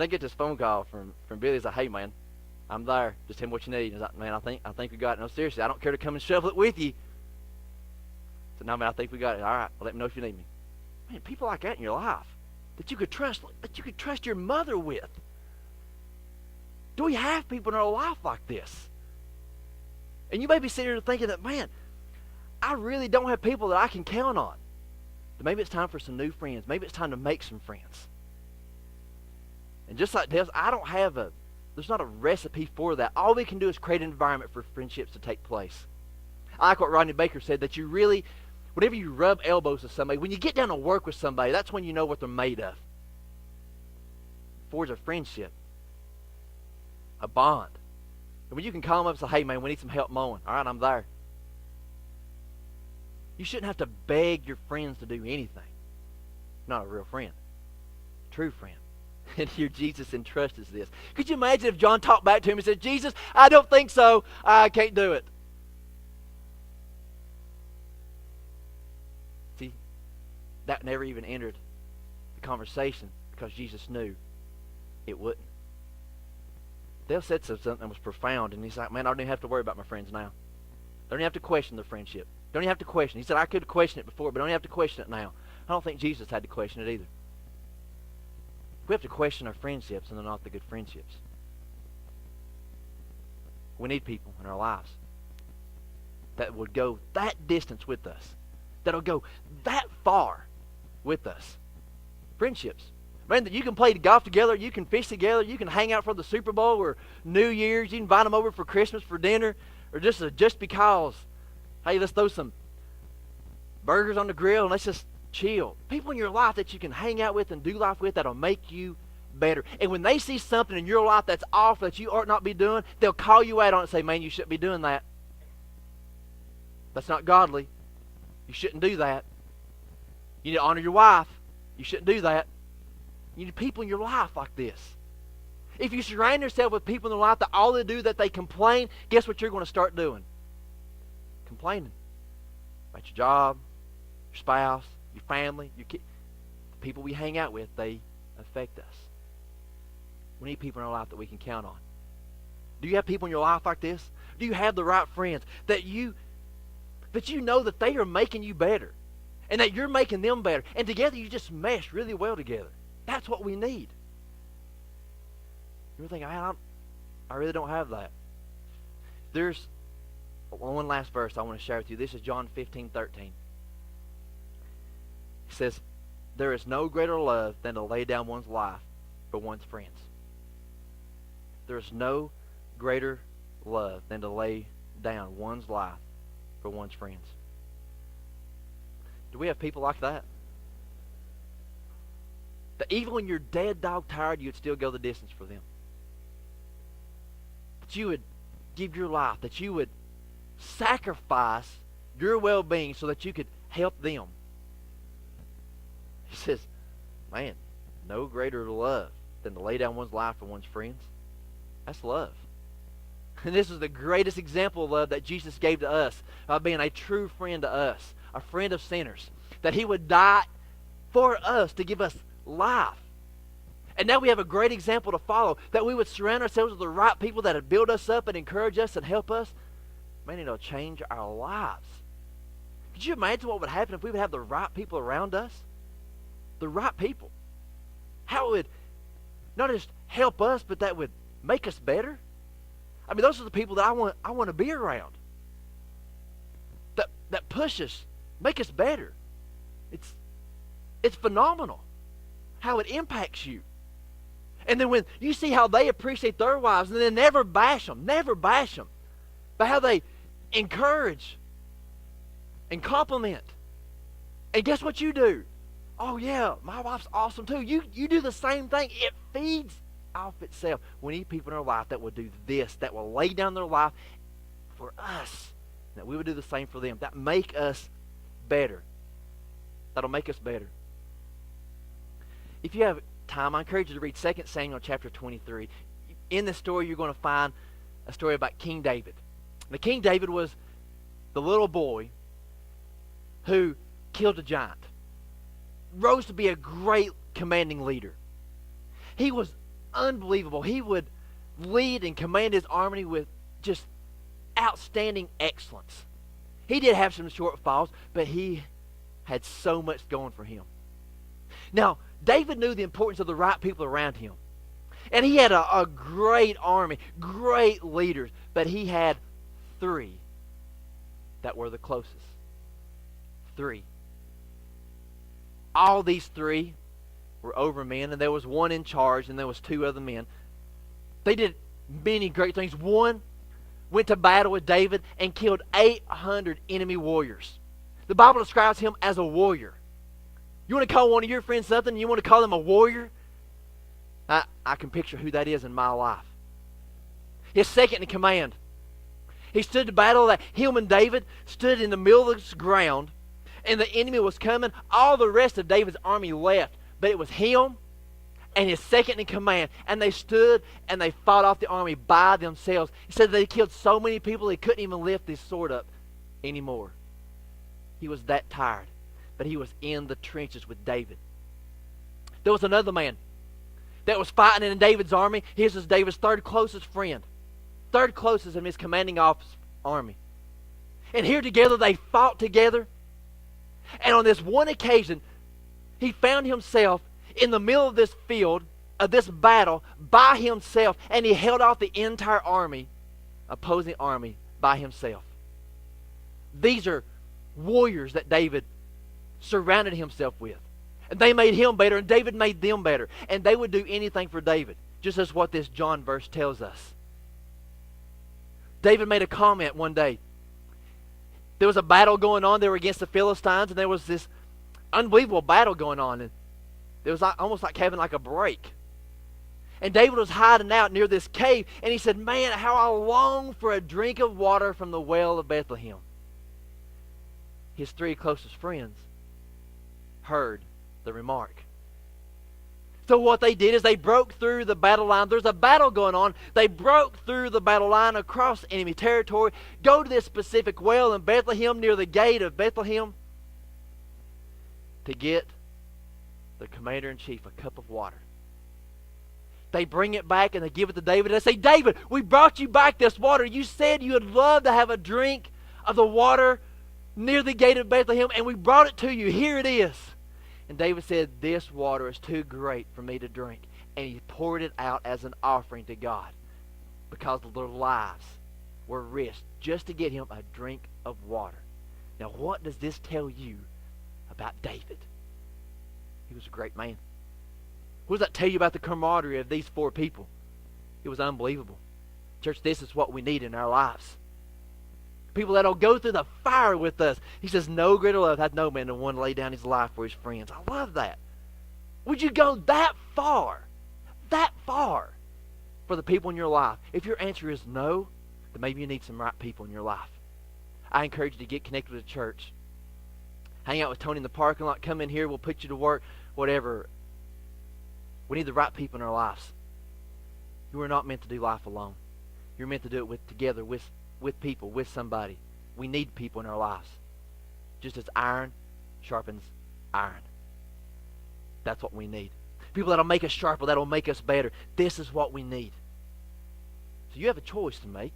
I get this phone call from Billy. He's like, hey, man, I'm there. Just tell me what you need. He's like, man, I think we got it. No, seriously, I don't care to come and shovel it with you. I said, no, man, I think we got it. All right, well, let me know if you need me. Man, people like that in your life that you could trust your mother with. Do we have people in our life like this? And you may be sitting here thinking that, man, I really don't have people that I can count on. But maybe it's time for some new friends. Maybe it's time to make some friends. And just like this, there's not a recipe for that. All we can do is create an environment for friendships to take place. I like what Rodney Baker said, that you really, whenever you rub elbows with somebody, when you get down to work with somebody, that's when you know what they're made of. Forge a friendship, a bond. And when you can call them up and say, hey, man, we need some help mowing. All right, I'm there. You shouldn't have to beg your friends to do anything. Not a real friend. True friend. And here Jesus entrusts us this. Could you imagine if John talked back to him and said, Jesus, I don't think so. I can't do it. See, that never even entered the conversation because Jesus knew it wouldn't. Dale said something that was profound, and he's like, man, I don't even have to worry about my friends now. I don't even have to question their friendship. Don't even have to question. He said, I could question it before, but I don't even have to question it now. I don't think Jesus had to question it either. We have to question our friendships, and they're not the good friendships. We need people in our lives that would go that distance with us, that'll go that far with us. Friendships. Man, that you can play golf together, you can fish together, you can hang out for the Super Bowl or New Year's, you can invite them over for Christmas, for dinner, or just because, hey, let's throw some burgers on the grill and let's just chill. People in your life that you can hang out with and do life with that'll make you better. And when they see something in your life that's off that you ought not be doing, they'll call you out on it and say, man, you shouldn't be doing that. That's not godly. You shouldn't do that. You need to honor your wife. You shouldn't do that. You need people in your life like this. If you surround yourself with people in their life that all they do that they complain, guess what you're going to start doing? Complaining about your job, your spouse, your family, your kids. The people we hang out with, they affect us. We need people in our life that we can count on. Do you have people in your life like this? Do you have the right friends that you know that they are making you better and that you're making them better, and together you just mesh really well together? That's what we need. You're thinking, I really don't have that. There's one last verse I want to share with you. This is John 15:13. It says, there is no greater love than to lay down one's life for one's friends. There is no greater love than to lay down one's life for one's friends. Do we have people like that? That even when you're dead dog tired, you would still go the distance for them. That you would give your life, that you would sacrifice your well-being so that you could help them. He says, man, no greater love than to lay down one's life for one's friends. That's love. And this is the greatest example of love that Jesus gave to us, of being a true friend to us, a friend of sinners, that he would die for us to give us life. And now we have a great example to follow, that we would surround ourselves with the right people that would build us up and encourage us and help us. Man, it'll change our lives. Could you imagine what would happen if we would have the right people around us? The right people. How it would not just help us, but that would make us better. I mean, those are the people that I want to be around. That push us, make us better. It's phenomenal how it impacts you. And then when you see how they appreciate their wives, and then never bash them, but how they encourage and compliment. And guess what you do? Oh yeah, my wife's awesome too. You do the same thing. It feeds off itself. We need people in our life that will do this, that will lay down their life for us, that we would do the same for them, that make us better. That'll make us better. If you have time, I encourage you to read 2 Samuel chapter 23. In this story, you're going to find a story about King David. Now, King David was the little boy who killed a giant, rose to be a great commanding leader. He was unbelievable. He would lead and command his army with just outstanding excellence. He did have some shortfalls, but he had so much going for him. Now, David knew the importance of the right people around him. And he had a great army, great leaders, but he had 3 that were the closest. 3. All these 3 were over men, and there was one in charge, and there was 2 other men. They did many great things. One went to battle with David and killed 800 enemy warriors. The Bible describes him as a warrior. You want to call one of your friends something, you want to call them a warrior? I can picture who that is in my life. His second in command. He stood to battle that him and David stood in the middle of this ground, and the enemy was coming. All the rest of David's army left, but it was him and his second in command, and they stood and they fought off the army by themselves. He said they killed so many people they couldn't even lift his sword up anymore. He was that tired, but he was in the trenches with David. There was another man that was fighting in David's army. His was David's third closest friend, third closest in his commanding officer's army. And here together they fought together. And on this one occasion, he found himself in the middle of this field, of this battle, by himself, and he held off the entire army, opposing army, by himself. These are warriors that David surrounded himself with. And they made him better, and David made them better. And they would do anything for David, just as what this John verse tells us. David made a comment one day. There was a battle going on. They were against the Philistines, and there was this unbelievable battle going on. And it was almost like having like a break. And David was hiding out near this cave, and he said, man, how I long for a drink of water from the well of Bethlehem. His 3 closest friends heard the remark. So what they did is they broke through the battle line. There's a battle going on. They broke through the battle line across enemy territory, go to this specific well in Bethlehem, near the gate of Bethlehem, to get the commander-in-chief a cup of water. They bring it back and they give it to David. And they say, David, we brought you back this water. You said you would love to have a drink of the water near the gate of Bethlehem, and we brought it to you. Here it is. And David said, this water is too great for me to drink. And he poured it out as an offering to God, because their lives were risked just to get him a drink of water. Now, what does this tell you about David? He was a great man. What does that tell you about the camaraderie of these 4 people? It was unbelievable. Church, this is what we need in our lives. People that'll go through the fire with us. He says, no greater love hath no man than one to lay down his life for his friends. I love that. Would you go that far for the people in your life? If your answer is no, then maybe you need some right people in your life. I encourage you to get connected with the church. Hang out with Tony in the parking lot. Come in here. We'll put you to work. Whatever. We need the right people in our lives. You are not meant to do life alone. You're meant to do it together with people, with somebody. We need people in our lives. Just as iron sharpens iron. That's what we need. People that'll make us sharper, that'll make us better. This is what we need. So you have a choice to make.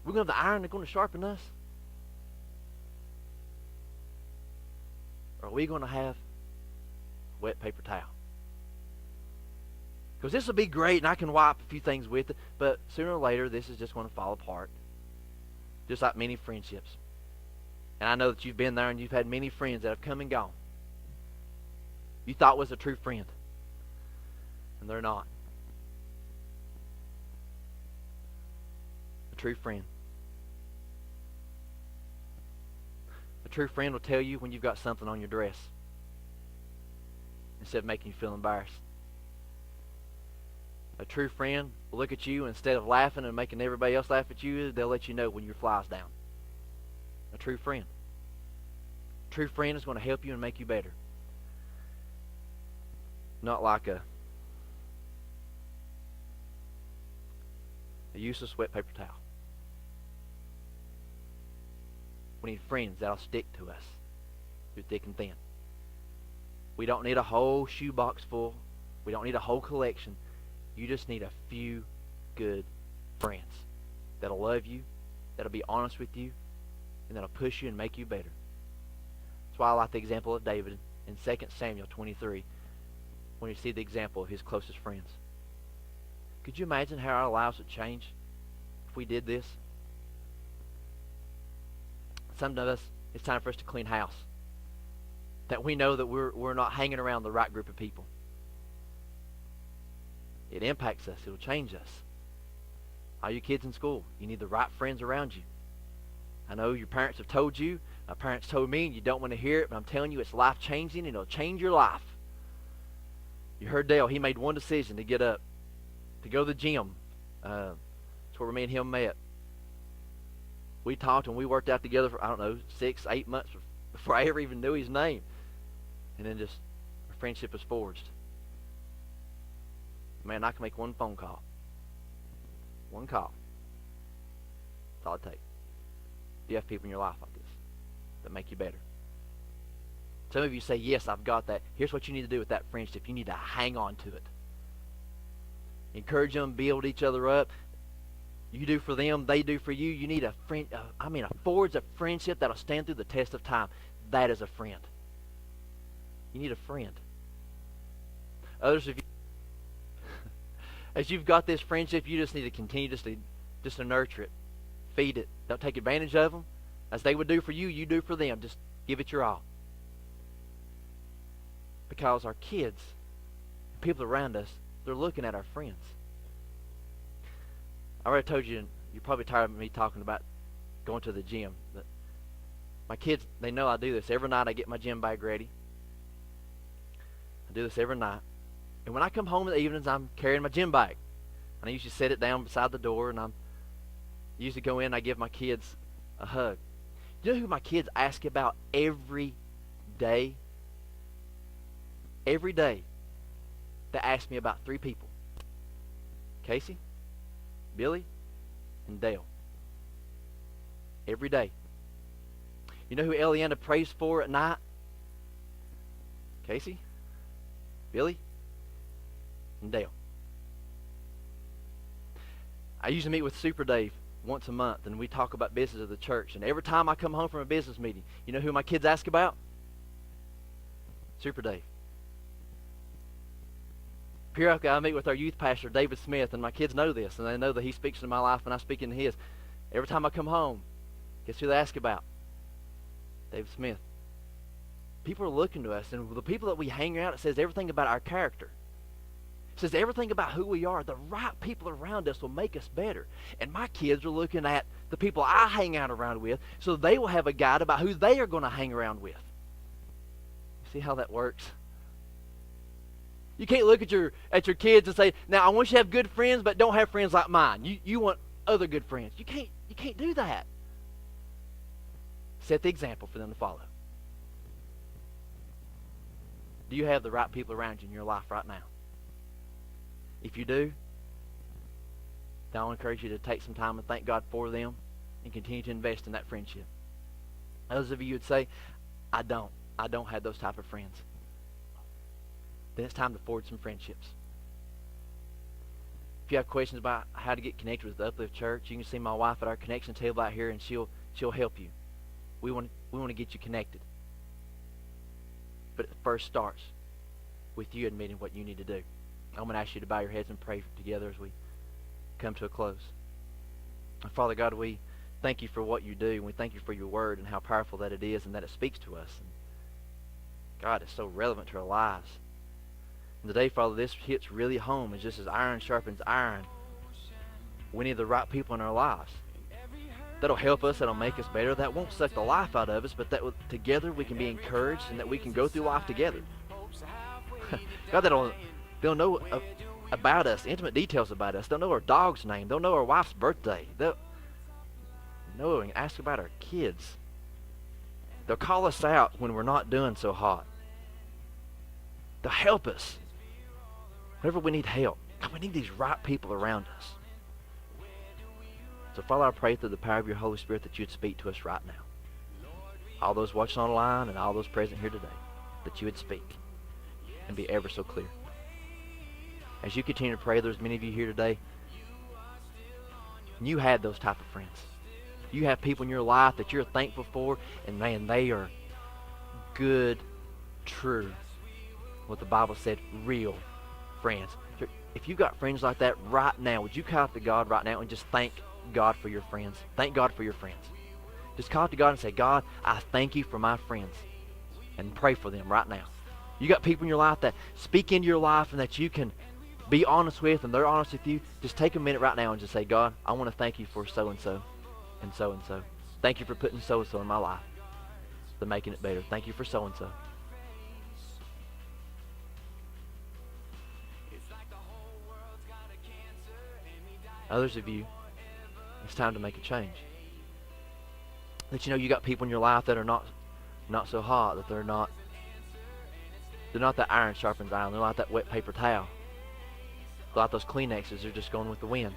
We're going to have the iron that's going to sharpen us. Or are we going to have a wet paper towel? Because this will be great and I can wipe a few things with it, but sooner or later this is just going to fall apart. Just like many friendships. And I know that you've been there and you've had many friends that have come and gone. You thought was a true friend. And they're not. A true friend. A true friend will tell you when you've got something on your dress, instead of making you feel embarrassed. A true friend will look at you, and instead of laughing and making everybody else laugh at you, they'll let you know when your fly's down. A true friend. A true friend is going to help you and make you better. Not like a useless wet paper towel. We need friends that'll stick to us through thick and thin. We don't need a whole shoebox full. We don't need a whole collection. You just need a few good friends that'll love you, that'll be honest with you, and that'll push you and make you better. That's why I like the example of David in 2 Samuel 23 when you see the example of his closest friends. Could you imagine how our lives would change if we did this? Some of us, it's time for us to clean house. That we know that we're not hanging around the right group of people. It impacts us. It'll change us. All you kids in school, you need the right friends around you. I know your parents have told you. My parents told me, and you don't want to hear it, but I'm telling you, it's life-changing, and it'll change your life. You heard Dale. He made one decision to get up, to go to the gym. That's where me and him met. We talked and we worked out together for, 6, 8 months before I ever even knew his name. And then just our friendship was forged. Man, I can make one phone call. One call. That's all it takes. You have people in your life like this that make you better. Some of you say, yes, I've got that. Here's what you need to do with that friendship. You need to hang on to it. Encourage them, build each other up. You do for them, they do for you. You need a friend. A forge of friendship that'll stand through the test of time. That is a friend. You need a friend. Others of you, as you've got this friendship, you just need to continue just to nurture it, feed it. Don't take advantage of them. As they would do for you, you do for them. Just give it your all. Because our kids, people around us, they're looking at our friends. I already told you, you're probably tired of me talking about going to the gym. But my kids, they know I do this. Every night I get my gym bag ready. I do this every night. And when I come home in the evenings, I'm carrying my gym bag. And I usually set it down beside the door, and I usually go in and I give my kids a hug. You know who my kids ask about every day? Every day, they ask me about 3 people. Casey, Billy, and Dale. Every day. You know who Eliana prays for at night? Casey, Billy, and Dale. I usually meet with Super Dave once a month, and we talk about business of the church. And every time I come home from a business meeting, you know who my kids ask about? Super Dave. Periodically, I meet with our youth pastor, David Smith, and my kids know this, and they know that he speaks into my life and I speak into his. Every time I come home, guess who they ask about? David Smith. People are looking to us, and the people that we hang around, it says everything about our character. It says everything about who we are. The right people around us will make us better. And my kids are looking at the people I hang out around with, so they will have a guide about who they are going to hang around with. You see how that works? You can't look at your kids and say, now I want you to have good friends, but don't have friends like mine. You want other good friends. You can't do that. Set the example for them to follow. Do you have the right people around you in your life right now? If you do, then I'll encourage you to take some time and thank God for them and continue to invest in that friendship. Others of you would say, I don't have those type of friends. Then it's time to forge some friendships. If you have questions about how to get connected with the Uplift Church, you can see my wife at our connection table out here, and she'll help you. We want to get you connected. But it first starts with you admitting what you need to do. I'm going to ask you to bow your heads and pray together as we come to a close. Father God, we thank you for what you do, and we thank you for your word and how powerful that it is and that it speaks to us. And God, it's so relevant to our lives. And today, Father, this hits really home. It's just as iron sharpens iron. We need the right people in our lives. That'll help us, that'll make us better. That won't suck the life out of us, but that together we can be encouraged and that we can go through life together. God, they'll know about us, intimate details about us. They'll know our dog's name. They'll know our wife's birthday. They'll know and ask about our kids. They'll call us out when we're not doing so hot. They'll help us whenever we need help. God, we need these right people around us. So, Father, I pray through the power of your Holy Spirit that you'd speak to us right now. All those watching online and all those present here today, that you would speak and be ever so clear. As you continue to pray, there's many of you here today, and you had those type of friends. You have people in your life that you're thankful for, and man, they are good, true, what the Bible said, real friends. If you've got friends like that right now, would you call out to God right now and just thank God for your friends? Thank God for your friends. Just call out to God and say, God, I thank you for my friends. And pray for them right now. You got people in your life that speak into your life and that you can be honest with, and they're honest with you. Just take a minute right now and just say, God, I want to thank you for so-and-so and so-and-so. Thank you for putting so-and-so in my life, for making it better. Thank you for so-and-so. Others of you, it's time to make a change. That you know you got people in your life that are not so hot, that they're not that iron sharpens iron. They're like that wet paper towel. They're like those Kleenexes. They're just going with the wind.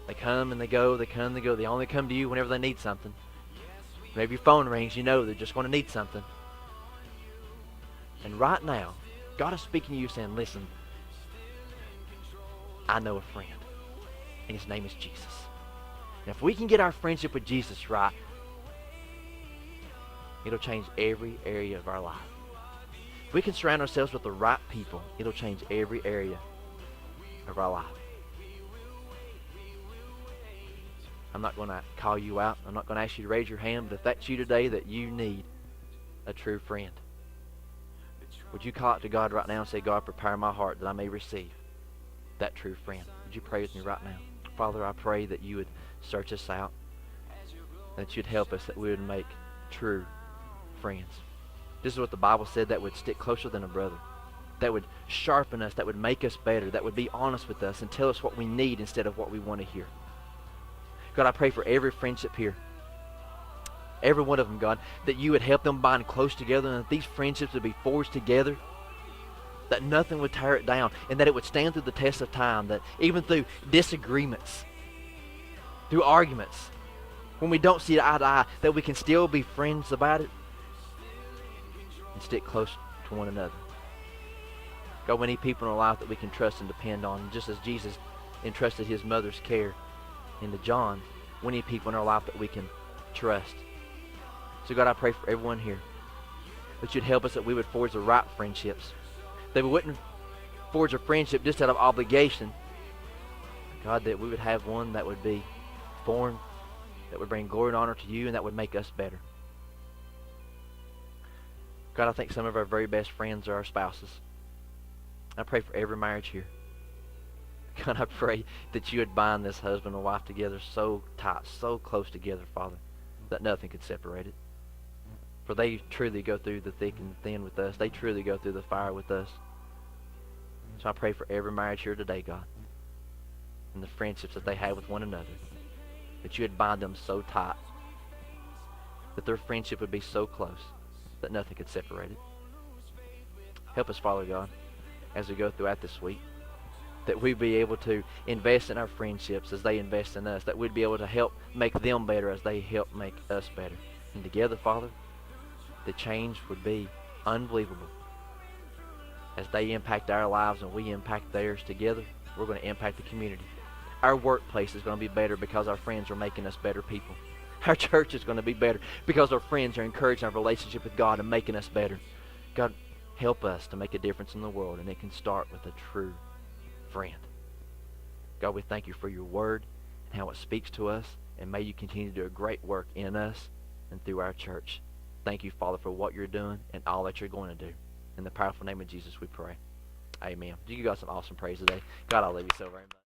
They come and they go. They come and they go. They only come to you whenever they need something. Whenever your phone rings, you know they're just going to need something. And right now, God is speaking to you saying, listen, I know a friend. And his name is Jesus. And if we can get our friendship with Jesus right, it'll change every area of our life. If we can surround ourselves with the right people, it'll change every area of our life. I'm not going to call you out. I'm not going to ask you to raise your hand, but if that's you today that you need a true friend, would you call out to God right now and say, God, prepare my heart that I may receive that true friend? Would you pray with me right now? Father, I pray that you would search us out, that you'd help us, that we would make true friends. This is what the Bible said, that would stick closer than a brother, that would sharpen us, that would make us better, that would be honest with us and tell us what we need instead of what we want to hear. God, I pray for every friendship here, every one of them, God, that you would help them bind close together and that these friendships would be forged together, that nothing would tear it down, and that it would stand through the test of time, that even through disagreements, through arguments, when we don't see eye to eye, that we can still be friends about it and stick close to one another. God, we need people in our life that we can trust and depend on. Just as Jesus entrusted his mother's care into John, we need people in our life that we can trust. So God, I pray for everyone here that you'd help us, that we would forge the right friendships, that we wouldn't forge a friendship just out of obligation. God, that we would have one that would be formed, that would bring glory and honor to you, and that would make us better. God, I think some of our very best friends are our spouses. I pray for every marriage here. God, I pray that you would bind this husband and wife together so tight, so close together, Father, that nothing could separate it. For they truly go through the thick and thin with us. They truly go through the fire with us. So I pray for every marriage here today, God, and the friendships that they have with one another, that you would bind them so tight, that their friendship would be so close that nothing could separate it. Help us, Father God, as we go throughout this week, that we'd be able to invest in our friendships as they invest in us, that we'd be able to help make them better as they help make us better. And together, Father, the change would be unbelievable. As they impact our lives and we impact theirs together, we're going to impact the community. Our workplace is going to be better because our friends are making us better people. Our church is going to be better because our friends are encouraging our relationship with God and making us better. God, help us to make a difference in the world, and it can start with a true friend. God, we thank you for your word and how it speaks to us, and may you continue to do a great work in us and through our church. Thank you, Father, for what you're doing and all that you're going to do. In the powerful name of Jesus we pray. Amen. You got some awesome praise today. God, I love you so very much.